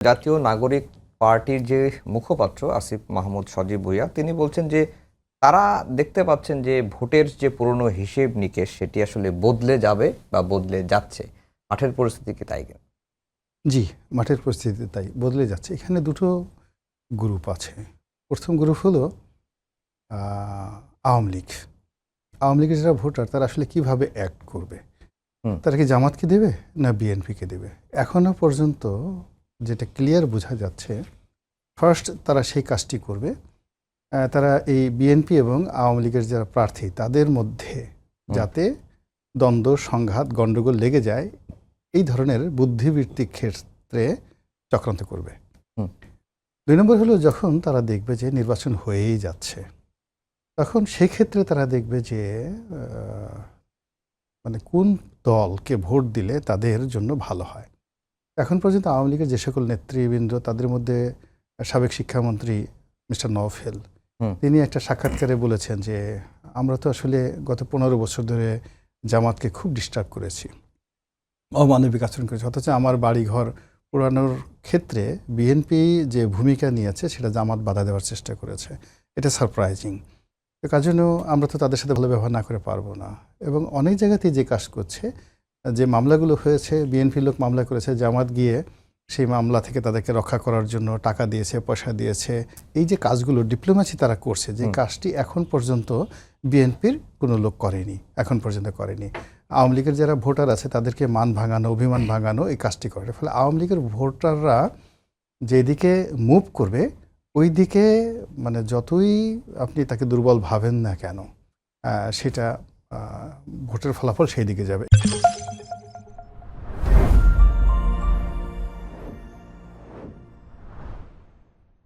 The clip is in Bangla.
জাতীয় নাগরিক পার্টির যে মুখপাত্র আসিফ মাহমুদ সজীব ভুঁইয়া তিনি বলছেন যে তারা দেখতে পাচ্ছেন যে ভোটের যে পুরনো হিসেব নিকেশ সেটি আসলে বদলে যাবে বা বদলে যাচ্ছে। মাঠের পরিস্থিতি কি তাই কিনা? জি, মাঠের পরিস্থিতি তাই বদলে যাচ্ছে। এখানে দুটো গ্রুপ আছে। প্রথম গ্রুপ হলো আওয়ামী লীগ। আওয়ামী লীগের যারা ভোটার তারা আসলে কিভাবে অ্যাক্ট করবে? তারা কি জামাতকে দেবে না বিএনপিকে দেবে? এখনো পর্যন্ত যেটা ক্লিয়ার বোঝা যাচ্ছে, ফার্স্ট তারা সেই কাজটি করবে। তারা এই বিএনপি এবং আওয়ামী লীগের যারা প্রার্থী তাদের মধ্যে যাতে দ্বন্দ্ব, সংঘাত, গণ্ডগোল লেগে যায় এই ধরনের বুদ্ধিবৃত্তিক ক্ষেত্রে চক্রান্ত করবে। ২ নম্বর হলো যখন তারা দেখবে যে নির্বাচন হয়েই যাচ্ছে, তখন সেক্ষেত্রে তারা দেখবে যে মানে কোন দলকে ভোট দিলে তাদের জন্য ভালো হয়। এখন পর্যন্ত আওয়ামী লীগের যে সকল নেতৃবৃন্দ, তাদের মধ্যে সাবেক শিক্ষামন্ত্রী মিস্টার নওফেল, তিনি একটা সাক্ষাৎকারে বলেছেন যে আমরা তো আসলে গত ১৫ বছর ধরে জামাতকে খুব ডিস্টার্ব করেছি, অমানবিক আচরণ করেছে, অথচ আমার বাড়িঘর পোড়ানোর ক্ষেত্রে বিএনপি যে ভূমিকা নিয়েছে সেটা জামাত বাধা দেওয়ার চেষ্টা করেছে। এটা সারপ্রাইজিং। তো কার জন্য আমরা তো তাদের সাথে ভালো ব্যবহার না করে পারবো না। এবং অনেক জায়গাতেই যে কাজ করছে, যে মামলাগুলো হয়েছে, বিএনপির লোক মামলা করেছে, জামাত গিয়ে সেই মামলা থেকে তাদেরকে রক্ষা করার জন্য টাকা দিয়েছে, পয়সা দিয়েছে। এই যে কাজগুলো ডিপ্লোম্যাসি তারা করছে, যে কাজটি এখন পর্যন্ত বিএনপির কোনো লোক করেনি, এখন পর্যন্ত করেনি। আওয়ামী লীগের যারা ভোটার আছে তাদেরকে মান ভাঙানো, অভিমান ভাঙানো এই কাজটি করে। ফলে আওয়ামী লীগের ভোটাররা যেদিকে মুভ করবে ওই দিকে, মানে যতই আপনি তাকে দুর্বল ভাবেন না কেন, সেটা ভোটের ফলাফল সেই দিকে যাবে।